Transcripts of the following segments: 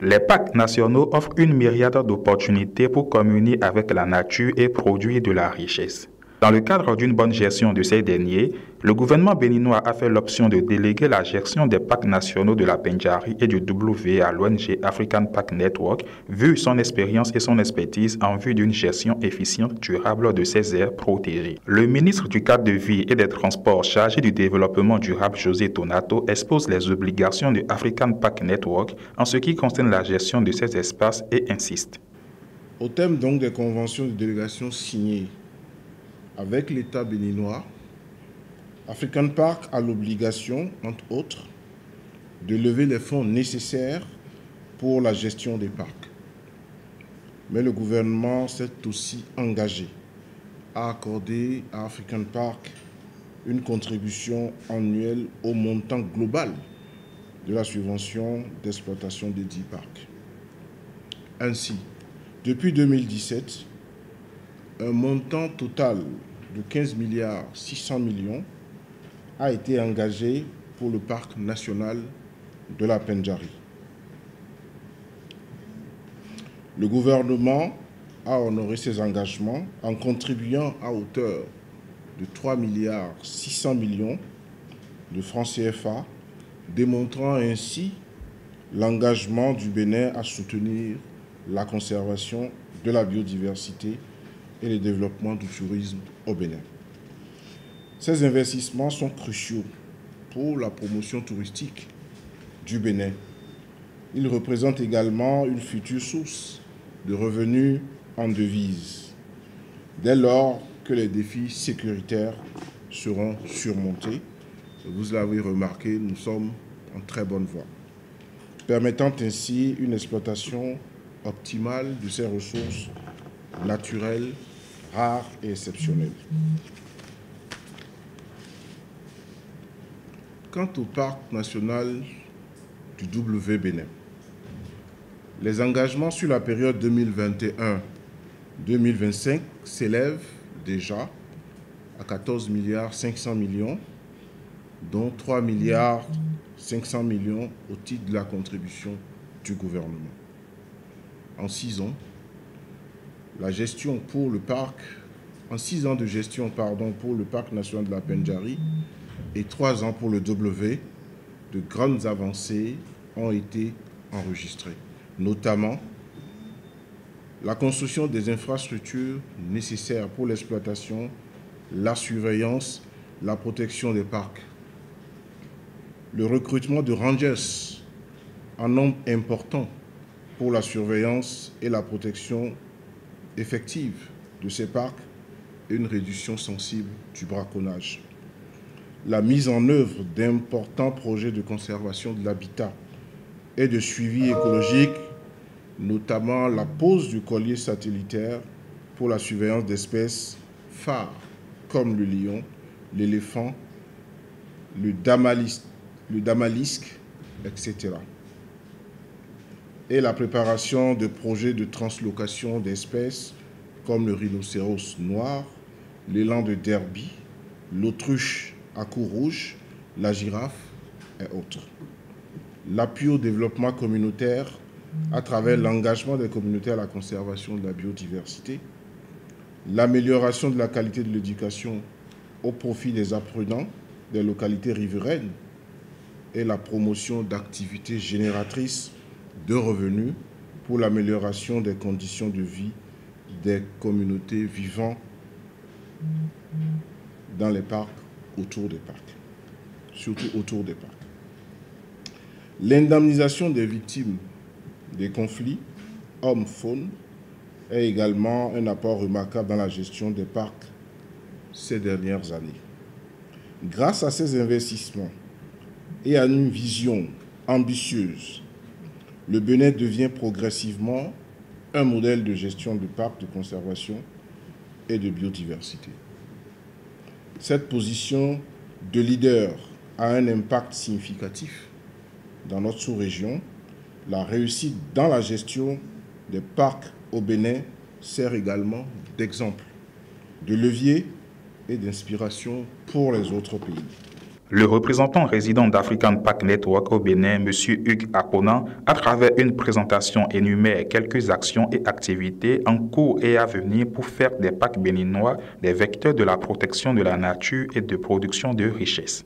Les parcs nationaux offrent une myriade d'opportunités pour communier avec la nature et produire de la richesse. Dans le cadre d'une bonne gestion de ces derniers, le gouvernement béninois a fait l'option de déléguer la gestion des parcs nationaux de la Pendjari et du W à l'ONG African Park Network, vu son expérience et son expertise en vue d'une gestion efficiente durable de ces aires protégées. Le ministre du Cadre de vie et des Transports chargé du développement durable, José Tonato, expose les obligations de African Park Network en ce qui concerne la gestion de ces espaces et insiste. Au terme donc des conventions de délégation signées avec l'État béninois, African Park a l'obligation, entre autres, de lever les fonds nécessaires pour la gestion des parcs. Mais le gouvernement s'est aussi engagé à accorder à African Park une contribution annuelle au montant global de la subvention d'exploitation des 10 parcs. Ainsi, depuis 2017, un montant total de 15 milliards 600 millions a été engagé pour le parc national de la Pendjari. Le gouvernement a honoré ses engagements en contribuant à hauteur de 3 milliards 600 millions de francs CFA, démontrant ainsi l'engagement du Bénin à soutenir la conservation de la biodiversité et le développement du tourisme au Bénin. Ces investissements sont cruciaux pour la promotion touristique du Bénin. Ils représentent également une future source de revenus en devises, dès lors que les défis sécuritaires seront surmontés. Vous l'avez remarqué, nous sommes en très bonne voie, permettant ainsi une exploitation optimale de ces ressources naturelles, rares et exceptionnelles. Quant au parc national du W Bénin, les engagements sur la période 2021-2025 s'élèvent déjà à 14 milliards 500 millions, dont 3 milliards 500 millions au titre de la contribution du gouvernement. En 6 ans, la gestion pour le parc, en 6 ans de gestion pour le parc national de la Pendjari et 3 ans pour le W, de grandes avancées ont été enregistrées, notamment la construction des infrastructures nécessaires pour l'exploitation, la surveillance, la protection des parcs, le recrutement de rangers en nombre important pour la surveillance et la protection effective de ces parcs et une réduction sensible du braconnage. La mise en œuvre d'importants projets de conservation de l'habitat et de suivi écologique, notamment la pose du collier satellitaire pour la surveillance d'espèces phares comme le lion, l'éléphant, le damalisque, etc. Et la préparation de projets de translocation d'espèces comme le rhinocéros noir, l'élan de Derby, l'autruche à cou rouge, la girafe et autres. L'appui au développement communautaire à travers l'engagement des communautés à la conservation de la biodiversité, l'amélioration de la qualité de l'éducation au profit des apprenants des localités riveraines et la promotion d'activités génératrices de revenus pour l'amélioration des conditions de vie des communautés vivant dans les parcs, autour des parcs, surtout autour des parcs. L'indemnisation des victimes des conflits hommes-faune est également un apport remarquable dans la gestion des parcs ces dernières années. Grâce à ces investissements et à une vision ambitieuse, le Bénin devient progressivement un modèle de gestion de parcs de conservation et de biodiversité. Cette position de leader a un impact significatif dans notre sous-région. La réussite dans la gestion des parcs au Bénin sert également d'exemple, de levier et d'inspiration pour les autres pays. Le représentant résident d'African Park Network au Bénin, M. Hugues Aponan, à travers une présentation, énumère quelques actions et activités en cours et à venir pour faire des parcs béninois des vecteurs de la protection de la nature et de production de richesses.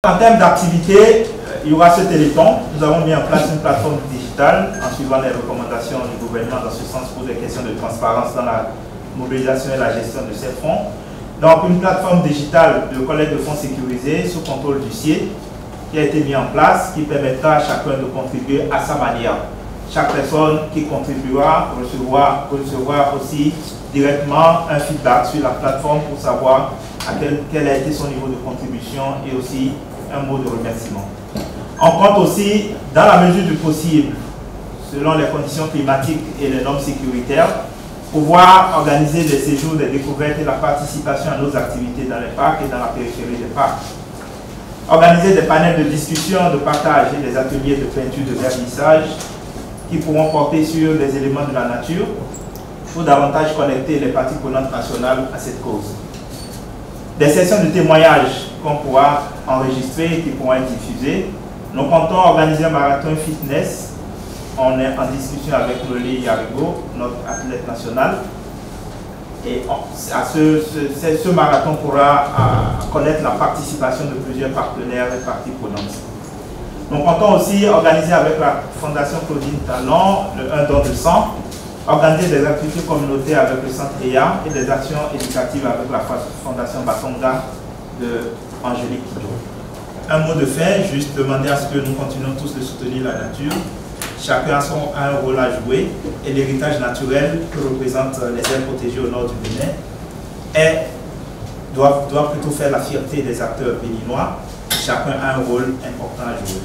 En termes d'activité, il y aura ce téléthon. Nous avons mis en place une plateforme digitale en suivant les recommandations du gouvernement dans ce sens pour des questions de transparence dans la mobilisation et la gestion de ces fonds. Donc une plateforme digitale de collecte de fonds sécurisés sous contrôle du CIE qui a été mise en place, qui permettra à chacun de contribuer à sa manière. Chaque personne qui contribuera recevra aussi directement un feedback sur la plateforme pour savoir quel a été son niveau de contribution et aussi un mot de remerciement. On compte aussi, dans la mesure du possible, selon les conditions climatiques et les normes sécuritaires, pouvoir organiser des séjours, des découvertes et la participation à nos activités dans les parcs et dans la périphérie des parcs. Organiser des panels de discussion, de partage et des ateliers de peinture, de vernissage qui pourront porter sur des éléments de la nature pour davantage connecter les parties prenantes nationales à cette cause. Des sessions de témoignages qu'on pourra enregistrer et qui pourront être diffusées. Nous comptons organiser un marathon fitness. On est en discussion avec Loli Yarigo, notre athlète national. Et ce marathon pourra connaître la participation de plusieurs partenaires et parties prenantes. Nous comptons aussi organiser avec la Fondation Claudine Talon le 1 don de sang, organiser des activités communautaires avec le centre EA et des actions éducatives avec la Fondation Batonga de Angélique Kidjo. Un mot de fin, juste demander à ce que nous continuions tous de soutenir la nature. Chacun a un rôle à jouer et l'héritage naturel que représentent les aires protégées au nord du Bénin doit plutôt faire la fierté des acteurs béninois. Chacun a un rôle important à jouer.